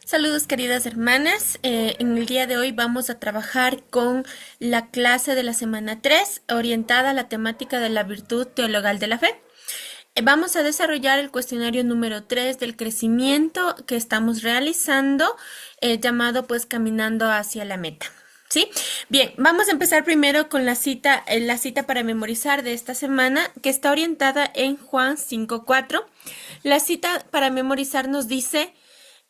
Saludos queridas hermanas, en el día de hoy vamos a trabajar con la clase de la semana 3 orientada a la temática de la virtud teologal de la fe. Vamos a desarrollar el cuestionario número 3 del crecimiento que estamos realizando, llamado pues Caminando hacia la meta. ¿Sí? Bien, vamos a empezar primero con la cita para memorizar de esta semana, que está orientada en Juan 5:4. La cita para memorizar nos dice: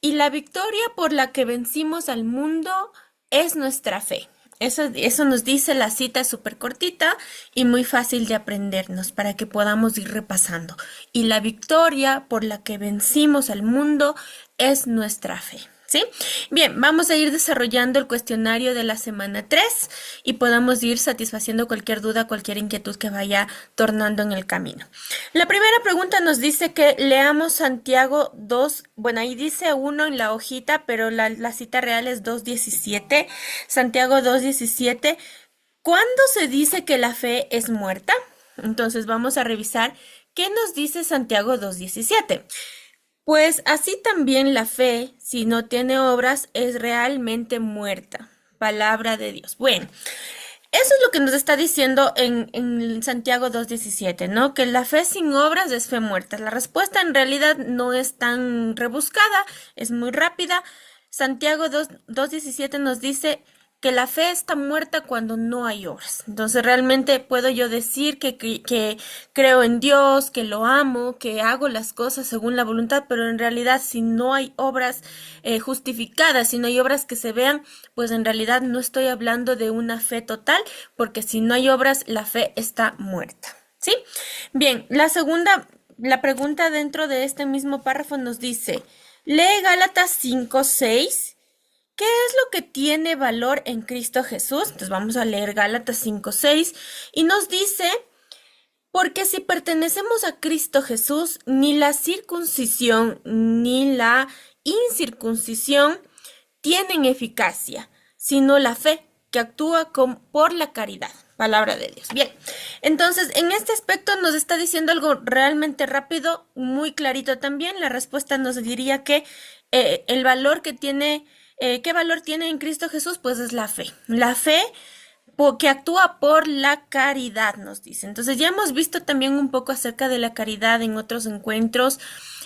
y la victoria por la que vencimos al mundo es nuestra fe. Eso nos dice la cita, súper cortita y muy fácil de aprendernos para que podamos ir repasando. Y la victoria por la que vencimos al mundo es nuestra fe. ¿Sí? Bien, vamos a ir desarrollando el cuestionario de la semana 3 y podamos ir satisfaciendo cualquier duda, cualquier inquietud que vaya tornando en el camino. La primera pregunta nos dice que leamos Santiago 2, bueno, ahí dice 1 en la hojita, pero la cita real es 2:17, Santiago 2:17. ¿Cuándo se dice que la fe es muerta? Entonces vamos a revisar qué nos dice Santiago 2:17. Pues así también la fe, si no tiene obras, es realmente muerta. Palabra de Dios. Bueno, eso es lo que nos está diciendo en Santiago 2:17, ¿no? Que la fe sin obras es fe muerta. La respuesta en realidad no es tan rebuscada, es muy rápida. Santiago 2:17 nos dice que la fe está muerta cuando no hay obras. Entonces realmente puedo yo decir que creo en Dios, que lo amo, que hago las cosas según la voluntad, pero en realidad si no hay obras justificadas, si no hay obras que se vean, pues en realidad no estoy hablando de una fe total, porque si no hay obras, la fe está muerta. ¿Sí? Bien, la pregunta dentro de este mismo párrafo nos dice: lee Gálatas 5:6. ¿Qué es lo que tiene valor en Cristo Jesús? Entonces vamos a leer Gálatas 5:6 y nos dice: porque si pertenecemos a Cristo Jesús, ni la circuncisión ni la incircuncisión tienen eficacia, sino la fe que actúa por la caridad. Palabra de Dios. Bien, entonces en este aspecto nos está diciendo algo realmente rápido, muy clarito también. La respuesta nos diría que el valor que tiene, ¿qué valor tiene en Cristo Jesús? Pues es la fe. La fe que actúa por la caridad, nos dice. Entonces ya hemos visto también un poco acerca de la caridad en otros encuentros.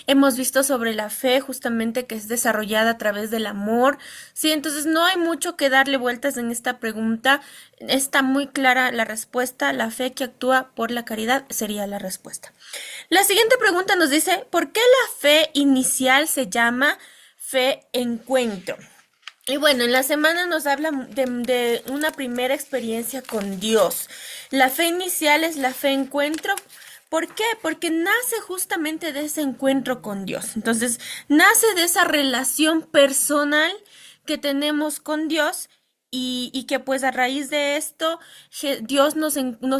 Hemos visto sobre la fe justamente que es desarrollada a través del amor. Sí, entonces no hay mucho que darle vueltas en esta pregunta. Está muy clara la respuesta. La fe que actúa por la caridad sería la respuesta. La siguiente pregunta nos dice: ¿por qué la fe inicial se llama fe encuentro? Y bueno, en la semana nos habla de una primera experiencia con Dios. La fe inicial es la fe encuentro. ¿Por qué? Porque nace justamente de ese encuentro con Dios. Entonces, nace de esa relación personal que tenemos con Dios y que pues a raíz de esto Dios nos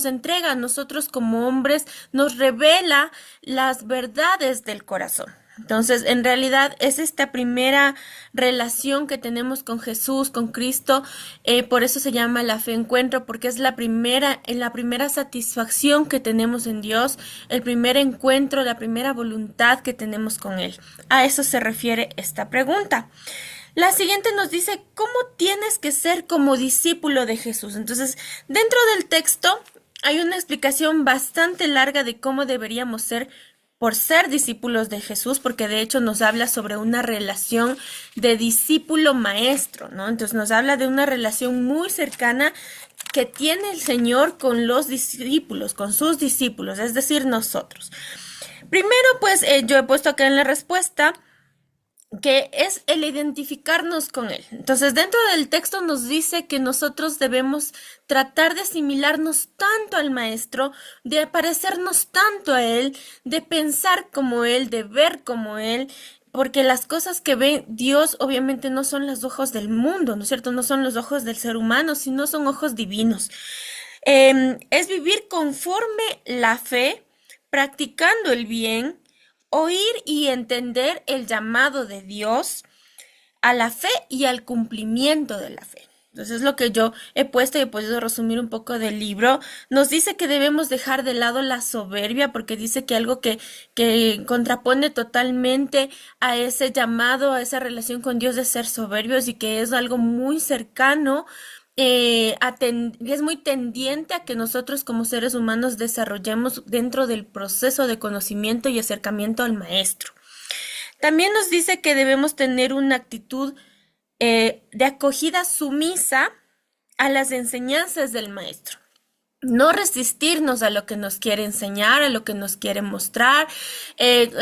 entrega a nosotros como hombres, nos revela las verdades del corazón. Entonces, en realidad es esta primera relación que tenemos con Jesús, con Cristo, por eso se llama la fe encuentro, porque es la primera satisfacción que tenemos en Dios, el primer encuentro, la primera voluntad que tenemos con Él. A eso se refiere esta pregunta. La siguiente nos dice: ¿cómo tienes que ser como discípulo de Jesús? Entonces, dentro del texto hay una explicación bastante larga de cómo deberíamos ser por ser discípulos de Jesús, porque de hecho nos habla sobre una relación de discípulo maestro, ¿no? Entonces nos habla de una relación muy cercana que tiene el Señor con los discípulos, con sus discípulos, es decir, nosotros. Primero, pues yo he puesto acá en la respuesta que es el identificarnos con Él. Entonces, dentro del texto nos dice que nosotros debemos tratar de asimilarnos tanto al Maestro, de parecernos tanto a Él, de pensar como Él, de ver como Él, porque las cosas que ve Dios obviamente no son los ojos del mundo, ¿no es cierto? No son los ojos del ser humano, sino son ojos divinos. Es vivir conforme la fe, practicando el bien, oír y entender el llamado de Dios a la fe y al cumplimiento de la fe. Entonces es lo que yo he puesto y he podido resumir un poco del libro. Nos dice que debemos dejar de lado la soberbia porque dice que algo que contrapone totalmente a ese llamado, a esa relación con Dios de ser soberbios y que es algo muy cercano, y es muy tendiente a que nosotros como seres humanos desarrollemos dentro del proceso de conocimiento y acercamiento al maestro. También nos dice que debemos tener una actitud de acogida sumisa a las enseñanzas del maestro. No resistirnos a lo que nos quiere enseñar, a lo que nos quiere mostrar.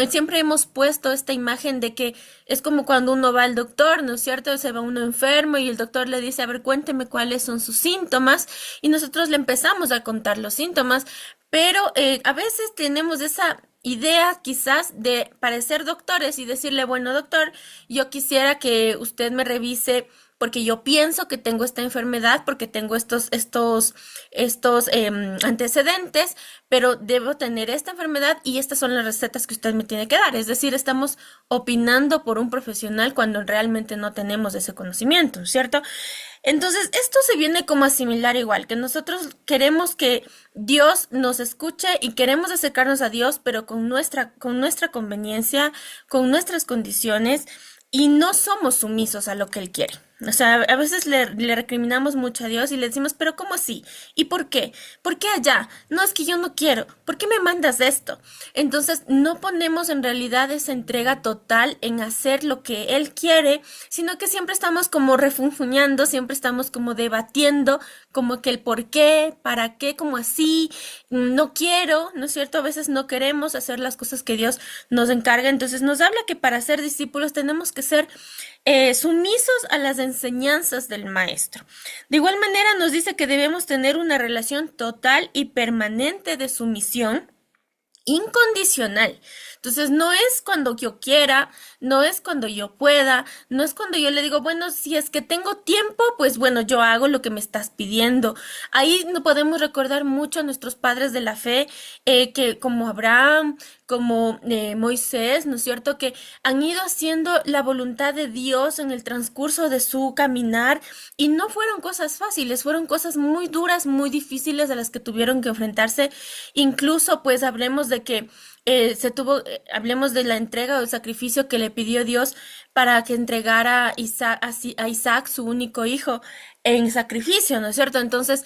Siempre hemos puesto esta imagen de que es como cuando uno va al doctor, ¿no es cierto? Se va uno enfermo y el doctor le dice, a ver, cuénteme cuáles son sus síntomas y nosotros le empezamos a contar los síntomas, pero a veces tenemos esa idea quizás de parecer doctores y decirle, bueno, doctor, yo quisiera que usted me revise porque yo pienso que tengo esta enfermedad, porque tengo estos antecedentes, pero debo tener esta enfermedad y estas son las recetas que usted me tiene que dar. Es decir, estamos opinando por un profesional cuando realmente no tenemos ese conocimiento, ¿cierto? Entonces, esto se viene como a asimilar igual, que nosotros queremos que Dios nos escuche y queremos acercarnos a Dios, pero con nuestra conveniencia, con nuestras condiciones, y no somos sumisos a lo que Él quiere. O sea, a veces le recriminamos mucho a Dios y le decimos, pero ¿cómo así? ¿Y por qué? ¿Por qué allá? No, es que yo no quiero. ¿Por qué me mandas esto? Entonces, no ponemos en realidad esa entrega total en hacer lo que Él quiere, sino que siempre estamos como refunfuñando, siempre estamos como debatiendo, como que el por qué, para qué, como así, no quiero, ¿no es cierto? A veces no queremos hacer las cosas que Dios nos encarga. Entonces, nos habla que para ser discípulos tenemos que ser sumisos a las enseñanzas del maestro. De igual manera nos dice que debemos tener una relación total y permanente de sumisión incondicional. Entonces, no es cuando yo quiera, no es cuando yo pueda, no es cuando yo le digo, bueno, si es que tengo tiempo, pues bueno, yo hago lo que me estás pidiendo. Ahí no podemos recordar mucho a nuestros padres de la fe, que como Abraham, como Moisés, ¿no es cierto?, que han ido haciendo la voluntad de Dios en el transcurso de su caminar y no fueron cosas fáciles, fueron cosas muy duras, muy difíciles a las que tuvieron que enfrentarse. Incluso, pues, hablemos de que hablemos de la entrega o el sacrificio que le pidió Dios para que entregara a Isaac, su único hijo, en sacrificio, ¿no es cierto? Entonces,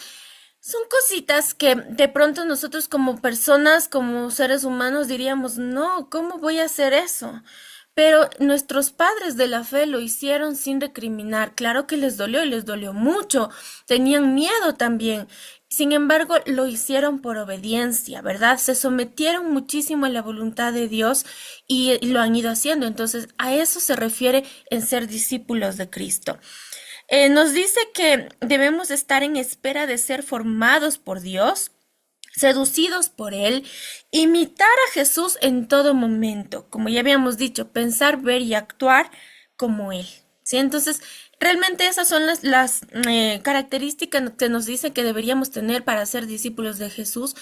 son cositas que de pronto nosotros como personas, como seres humanos diríamos, no, ¿cómo voy a hacer eso? Pero nuestros padres de la fe lo hicieron sin recriminar. Claro que les dolió y les dolió mucho. Tenían miedo también. Sin embargo, lo hicieron por obediencia, ¿verdad? Se sometieron muchísimo a la voluntad de Dios y lo han ido haciendo. Entonces, a eso se refiere en ser discípulos de Cristo. Nos dice que debemos estar en espera de ser formados por Dios, seducidos por Él, imitar a Jesús en todo momento, como ya habíamos dicho, pensar, ver y actuar como Él. ¿Sí? Entonces, realmente esas son las características que nos dice que deberíamos tener para ser discípulos de Jesús.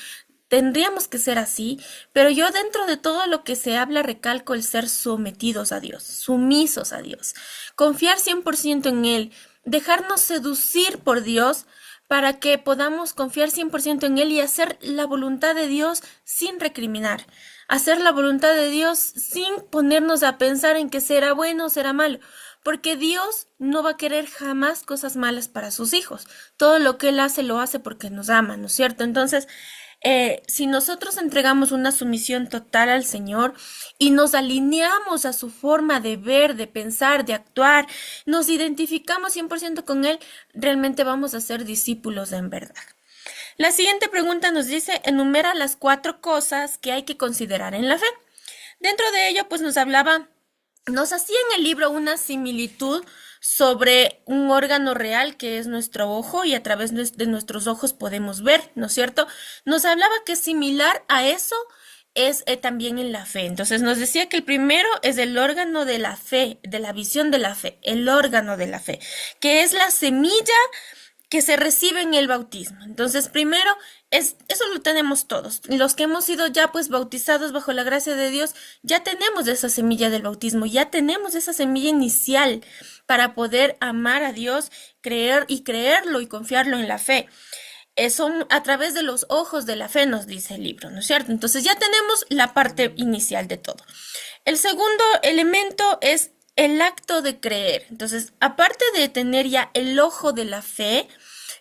Tendríamos que ser así, pero yo dentro de todo lo que se habla recalco el ser sometidos a Dios, sumisos a Dios, confiar 100% en Él, dejarnos seducir por Dios para que podamos confiar 100% en Él y hacer la voluntad de Dios sin recriminar, hacer la voluntad de Dios sin ponernos a pensar en que será bueno o será malo, porque Dios no va a querer jamás cosas malas para sus hijos. Todo lo que Él hace lo hace porque nos ama, ¿no es cierto? Entonces, si nosotros entregamos una sumisión total al Señor y nos alineamos a su forma de ver, de pensar, de actuar, nos identificamos 100% con Él, realmente vamos a ser discípulos en verdad. La siguiente pregunta nos dice, enumera las 4 cosas que hay que considerar en la fe. Dentro de ello, pues nos hacía en el libro una similitud sobre un órgano real que es nuestro ojo y a través de nuestros ojos podemos ver, ¿no es cierto? Nos hablaba que similar a eso es también en la fe. Entonces nos decía que el primero es el órgano de la fe, de la visión de la fe, el órgano de la fe, que es la semilla que se recibe en el bautismo. Entonces, primero, eso lo tenemos todos. Los que hemos sido ya pues bautizados bajo la gracia de Dios, ya tenemos esa semilla del bautismo, ya tenemos esa semilla inicial para poder amar a Dios, creer y creerlo y confiarlo en la fe. Son a través de los ojos de la fe, nos dice el libro, ¿no es cierto? Entonces ya tenemos la parte inicial de todo. El segundo elemento es el acto de creer. Entonces, aparte de tener ya el ojo de la fe,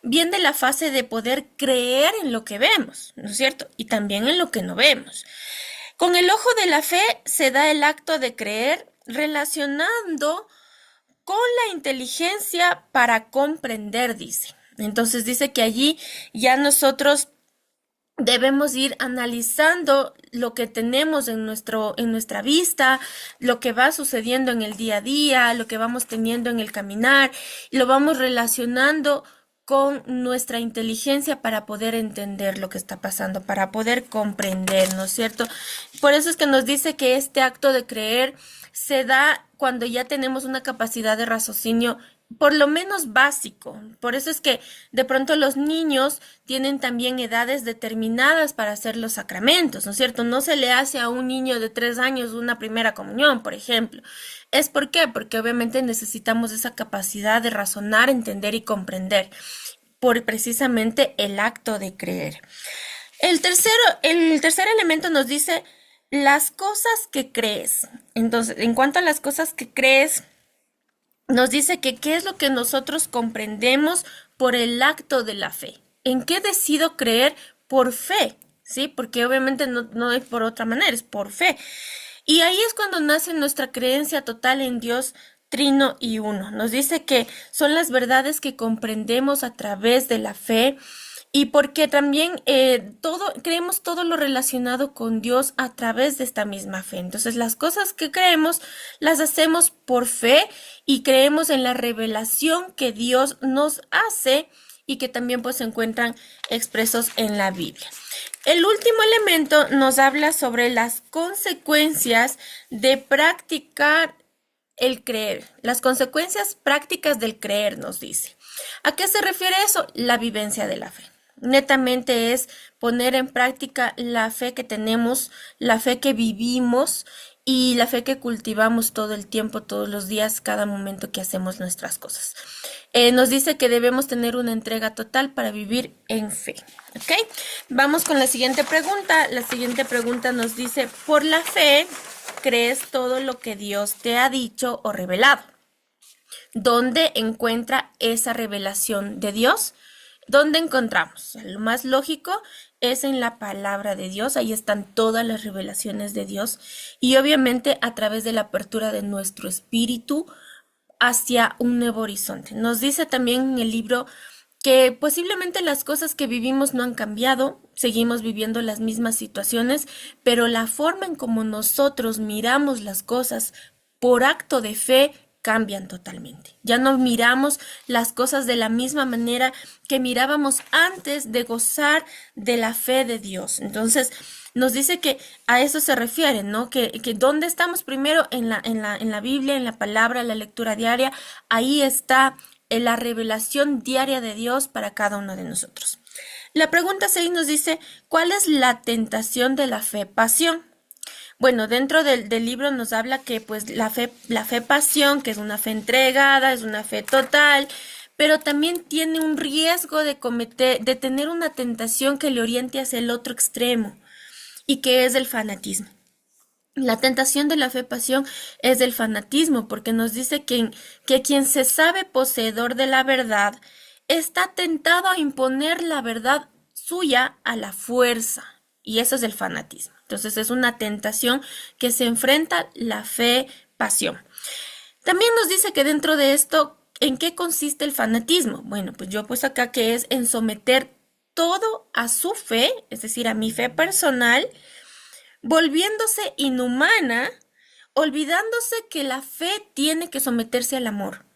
viene la fase de poder creer en lo que vemos, ¿no es cierto? Y también en lo que no vemos. Con el ojo de la fe se da el acto de creer relacionando con la inteligencia para comprender, dice. Entonces dice que allí ya nosotros debemos ir analizando lo que tenemos en nuestra vista, lo que va sucediendo en el día a día, lo que vamos teniendo en el caminar, y lo vamos relacionando con nuestra inteligencia para poder entender lo que está pasando, para poder comprender, ¿no es cierto? Por eso es que nos dice que este acto de creer se da cuando ya tenemos una capacidad de raciocinio por lo menos básico. Por eso es que de pronto los niños tienen también edades determinadas para hacer los sacramentos, ¿no es cierto? No se le hace a un niño de 3 años una primera comunión, por ejemplo. ¿Es por qué? Porque obviamente necesitamos esa capacidad de razonar, entender y comprender por precisamente el acto de creer. El tercer elemento nos dice las cosas que crees. Entonces, en cuanto a las cosas que crees, nos dice que qué es lo que nosotros comprendemos por el acto de la fe. ¿En qué decido creer por fe? ¿Sí? Porque obviamente no es por otra manera, es por fe. Y ahí es cuando nace nuestra creencia total en Dios Trino y Uno. Nos dice que son las verdades que comprendemos a través de la fe y porque también creemos todo lo relacionado con Dios a través de esta misma fe. Entonces las cosas que creemos las hacemos por fe y creemos en la revelación que Dios nos hace y que también pues se encuentran expresos en la Biblia. El último elemento nos habla sobre las consecuencias de practicar el creer, las consecuencias prácticas del creer, nos dice. ¿A qué se refiere eso? La vivencia de la fe. Netamente es poner en práctica la fe que tenemos, la fe que vivimos y la fe que cultivamos todo el tiempo, todos los días, cada momento que hacemos nuestras cosas. Nos dice que debemos tener una entrega total para vivir en fe. ¿Ok? Vamos con la siguiente pregunta. La siguiente pregunta nos dice, por la fe, ¿crees todo lo que Dios te ha dicho o revelado? ¿Dónde encuentra esa revelación de Dios? ¿Dónde encontramos? Lo más lógico es en la palabra de Dios, ahí están todas las revelaciones de Dios y obviamente a través de la apertura de nuestro espíritu hacia un nuevo horizonte. Nos dice también en el libro que posiblemente las cosas que vivimos no han cambiado, seguimos viviendo las mismas situaciones, pero la forma en como nosotros miramos las cosas por acto de fe cambian totalmente. Ya no miramos las cosas de la misma manera que mirábamos antes de gozar de la fe de Dios. Entonces, nos dice que a eso se refiere, ¿no? Que ¿dónde estamos primero? En la Biblia, en la palabra, la lectura diaria. Ahí está la revelación diaria de Dios para cada uno de nosotros. La pregunta 6 nos dice, ¿cuál es la tentación de la fe pasión? Bueno, dentro del libro nos habla que pues la fe pasión, que es una fe entregada, es una fe total, pero también tiene un riesgo de tener una tentación que le oriente hacia el otro extremo y que es el fanatismo. La tentación de la fe pasión es del fanatismo porque nos dice que quien se sabe poseedor de la verdad está tentado a imponer la verdad suya a la fuerza y eso es el fanatismo. Entonces es una tentación que se enfrenta la fe pasión. También nos dice que dentro de esto, ¿en qué consiste el fanatismo? Bueno, pues yo pues acá que es en someter todo a su fe, es decir, a mi fe personal, volviéndose inhumana, olvidándose que la fe tiene que someterse al amor.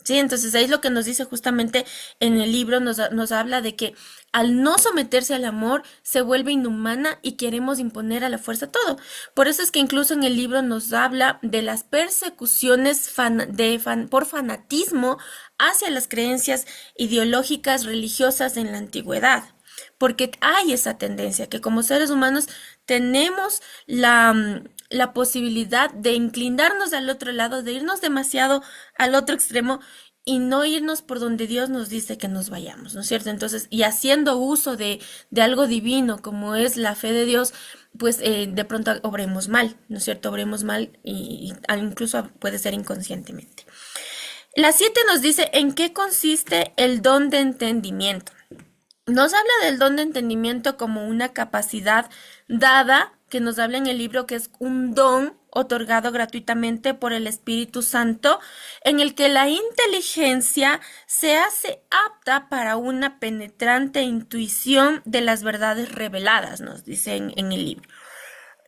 ¿Sí? Entonces ahí es lo que nos dice justamente en el libro, nos habla de que al no someterse al amor se vuelve inhumana y queremos imponer a la fuerza todo. Por eso es que incluso en el libro nos habla de las persecuciones por fanatismo hacia las creencias ideológicas religiosas en la antigüedad. Porque hay esa tendencia que como seres humanos tenemos la posibilidad de inclinarnos al otro lado, de irnos demasiado al otro extremo y no irnos por donde Dios nos dice que nos vayamos, ¿no es cierto? Entonces, y haciendo uso de algo divino como es la fe de Dios, pues de pronto obremos mal, ¿no es cierto? Obremos mal y incluso puede ser inconscientemente. La 7 nos dice en qué consiste el don de entendimiento. Nos habla del don de entendimiento como una capacidad dada, que nos habla en el libro que es un don otorgado gratuitamente por el Espíritu Santo, en el que la inteligencia se hace apta para una penetrante intuición de las verdades reveladas, nos dice en el libro.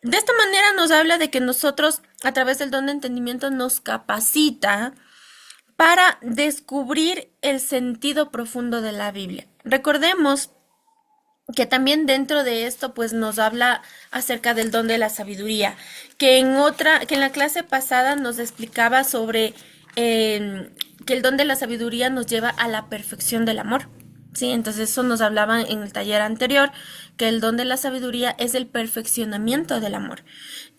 De esta manera nos habla de que nosotros, a través del don de entendimiento, nos capacita para descubrir el sentido profundo de la Biblia. Recordemos que también dentro de esto pues nos habla acerca del don de la sabiduría, que en la clase pasada nos explicaba sobre que el don de la sabiduría nos lleva a la perfección del amor. Sí, entonces eso nos hablaban en el taller anterior, que el don de la sabiduría es el perfeccionamiento del amor.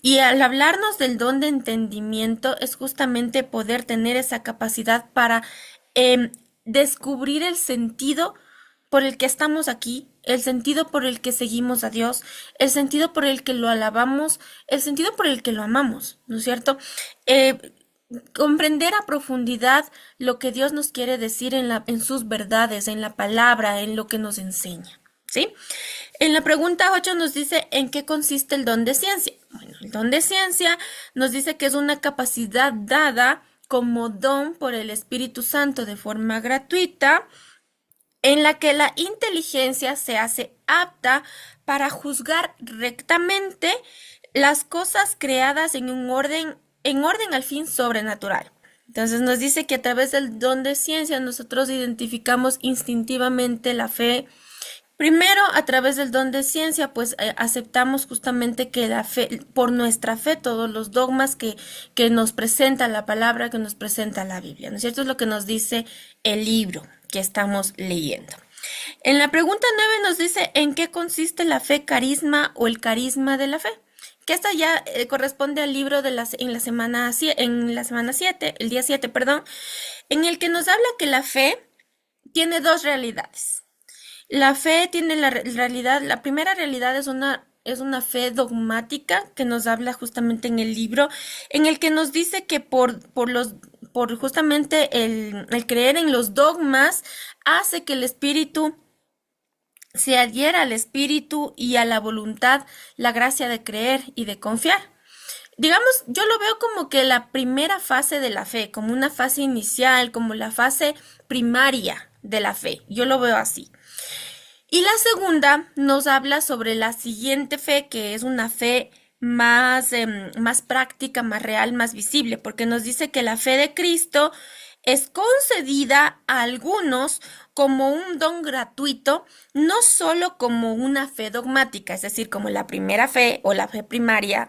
Y al hablarnos del don de entendimiento es justamente poder tener esa capacidad para eh, descubrir el sentido por el que estamos aquí, el sentido por el que seguimos a Dios, el sentido por el que lo alabamos, el sentido por el que lo amamos, ¿no es cierto? Comprender a profundidad lo que Dios nos quiere decir en sus verdades, en la palabra, en lo que nos enseña, ¿sí? En la pregunta 8 nos dice en qué consiste el don de ciencia. Bueno, el don de ciencia nos dice que es una capacidad dada como don por el Espíritu Santo de forma gratuita, en la que la inteligencia se hace apta para juzgar rectamente las cosas creadas en orden al fin sobrenatural. Entonces nos dice que a través del don de ciencia nosotros identificamos instintivamente la fe. Primero, a través del don de ciencia, pues aceptamos justamente que la fe, por nuestra fe, todos los dogmas que nos presenta la palabra, que nos presenta la Biblia, ¿no es cierto? Es lo que nos dice el libro que estamos leyendo. En la pregunta 9 nos dice en qué consiste la fe carisma o el carisma de la fe. Que esta ya corresponde al libro en la semana 7, el día 7, perdón, en el que nos habla que la fe tiene dos realidades. La fe tiene la primera realidad es una fe dogmática que nos habla justamente en el libro, en el que nos dice que por justamente el creer en los dogmas hace que el espíritu se adhiera al espíritu y a la voluntad, la gracia de creer y de confiar. Digamos, yo lo veo como que la primera fase de la fe, como una fase inicial, como la fase primaria de la fe. Yo lo veo así. Y la segunda nos habla sobre la siguiente fe, que es una fe más práctica, más real, más visible, porque nos dice que la fe de Cristo es concedida a algunos como un don gratuito, no solo como una fe dogmática, es decir, como la primera fe o la fe primaria,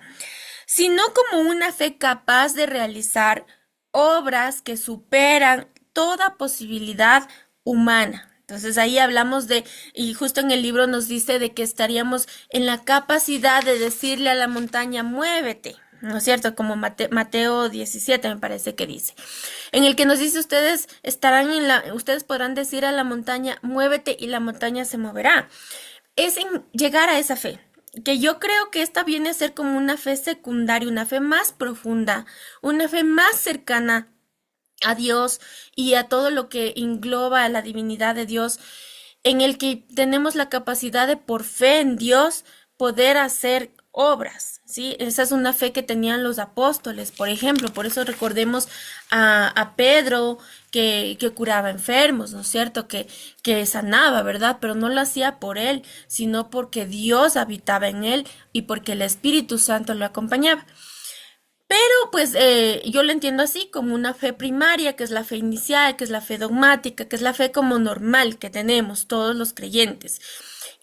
sino como una fe capaz de realizar obras que superan toda posibilidad humana. Entonces ahí hablamos y justo en el libro nos dice de que estaríamos en la capacidad de decirle a la montaña, muévete, ¿no es cierto? Como Mateo 17 me parece que dice, en el que nos dice ustedes podrán decir a la montaña, muévete y la montaña se moverá. Es en llegar a esa fe, que yo creo que esta viene a ser como una fe secundaria, una fe más profunda, una fe más cercana a Dios y a todo lo que engloba a la divinidad de Dios, en el que tenemos la capacidad de por fe en Dios poder hacer obras, ¿sí? Esa es una fe que tenían los apóstoles, por ejemplo, por eso recordemos a Pedro que curaba enfermos, ¿no es cierto? Que sanaba, ¿verdad? Pero no lo hacía por él, sino porque Dios habitaba en él y porque el Espíritu Santo lo acompañaba. Pero pues yo lo entiendo así, como una fe primaria, que es la fe inicial, que es la fe dogmática, que es la fe como normal que tenemos todos los creyentes.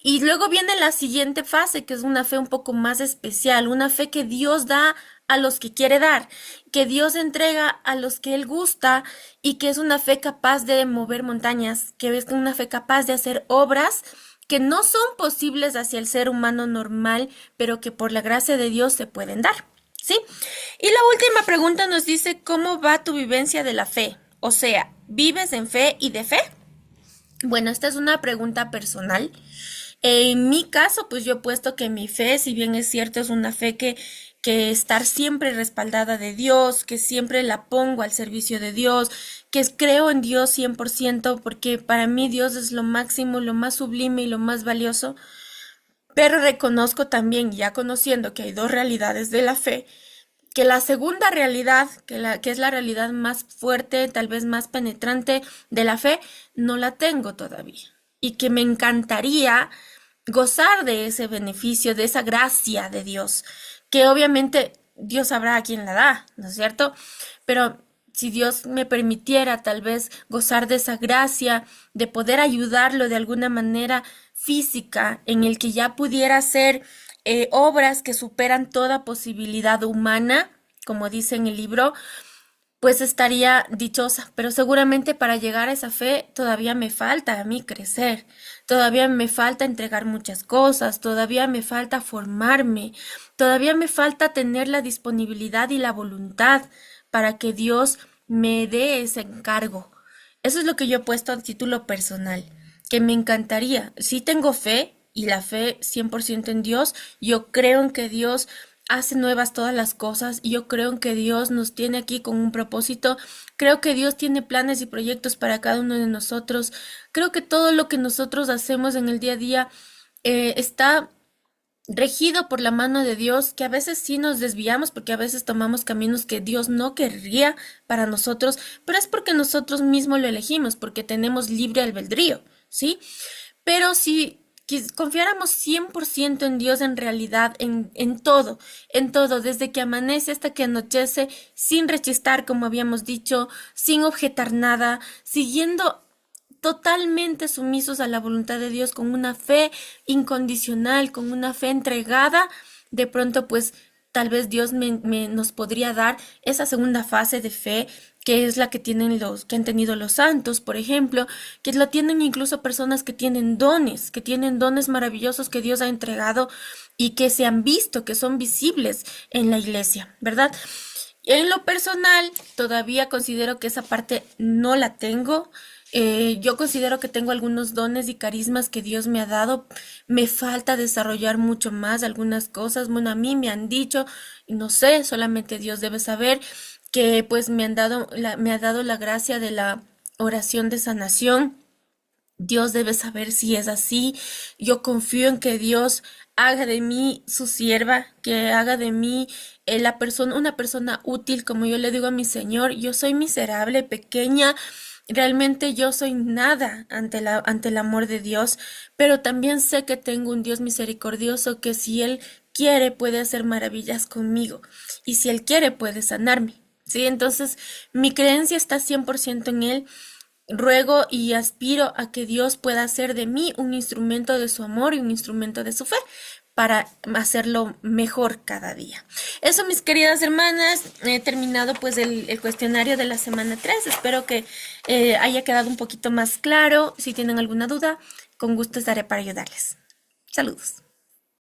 Y luego viene la siguiente fase, que es una fe un poco más especial, una fe que Dios da a los que quiere dar, que Dios entrega a los que Él gusta y que es una fe capaz de mover montañas, que es una fe capaz de hacer obras que no son posibles hacia el ser humano normal, pero que por la gracia de Dios se pueden dar. ¿Sí? Y la última pregunta nos dice, ¿cómo va tu vivencia de la fe? O sea, ¿vives en fe y de fe? Bueno, esta es una pregunta personal. En mi caso, pues yo he puesto que mi fe, si bien es cierto, es una fe que estar siempre respaldada de Dios, que siempre la pongo al servicio de Dios, que creo en Dios 100%, porque para mí Dios es lo máximo, lo más sublime y lo más valioso. Pero reconozco también, ya conociendo que hay dos realidades de la fe, que la segunda realidad, que es la realidad más fuerte, tal vez más penetrante de la fe, no la tengo todavía. Y que me encantaría gozar de ese beneficio, de esa gracia de Dios, que obviamente Dios sabrá a quién la da, ¿no es cierto? Pero si Dios me permitiera tal vez gozar de esa gracia, de poder ayudarlo de alguna manera física, en el que ya pudiera hacer obras que superan toda posibilidad humana, como dice en el libro, pues estaría dichosa, pero seguramente para llegar a esa fe todavía me falta a mí crecer, todavía me falta entregar muchas cosas, todavía me falta formarme, todavía me falta tener la disponibilidad y la voluntad para que Dios me dé ese encargo. Eso es lo que yo he puesto a título personal, que me encantaría. Sí tengo fe y la fe 100% en Dios, yo creo en que Dios hace nuevas todas las cosas y yo creo en que Dios nos tiene aquí con un propósito. Creo que Dios tiene planes y proyectos para cada uno de nosotros. Creo que todo lo que nosotros hacemos en el día a día está regido por la mano de Dios, que a veces sí nos desviamos porque a veces tomamos caminos que Dios no querría para nosotros, pero es porque nosotros mismos lo elegimos, porque tenemos libre albedrío, ¿sí? Pero si confiáramos 100% en Dios en realidad, en todo, desde que amanece hasta que anochece, sin rechistar, como habíamos dicho, sin objetar nada, siguiendo totalmente sumisos a la voluntad de Dios, con una fe incondicional, con una fe entregada, de pronto pues tal vez Dios nos podría dar esa segunda fase de fe que es la que tienen que han tenido los santos, por ejemplo, que lo tienen incluso personas que tienen dones maravillosos que Dios ha entregado y que se han visto, que son visibles en la iglesia, ¿verdad? En lo personal, todavía considero que esa parte no la tengo. Yo considero que tengo algunos dones y carismas que Dios me ha dado. Me falta desarrollar mucho más algunas cosas. Bueno, a mí me han dicho, y no sé, solamente Dios debe saber que pues me ha dado la gracia de la oración de sanación. Dios debe saber si es así. Yo confío en que Dios haga de mí su sierva, que haga de mí una persona útil, como yo le digo a mi Señor. Yo soy miserable, pequeña. Realmente yo soy nada ante el amor de Dios, pero también sé que tengo un Dios misericordioso que si Él quiere puede hacer maravillas conmigo y si Él quiere puede sanarme. ¿Sí? Entonces mi creencia está 100% en Él. Ruego y aspiro a que Dios pueda hacer de mí un instrumento de su amor y un instrumento de su fe para hacerlo mejor cada día. Eso, mis queridas hermanas, he terminado pues el cuestionario de la semana 3. Espero que haya quedado un poquito más claro. Si tienen alguna duda, con gusto estaré para ayudarles. Saludos.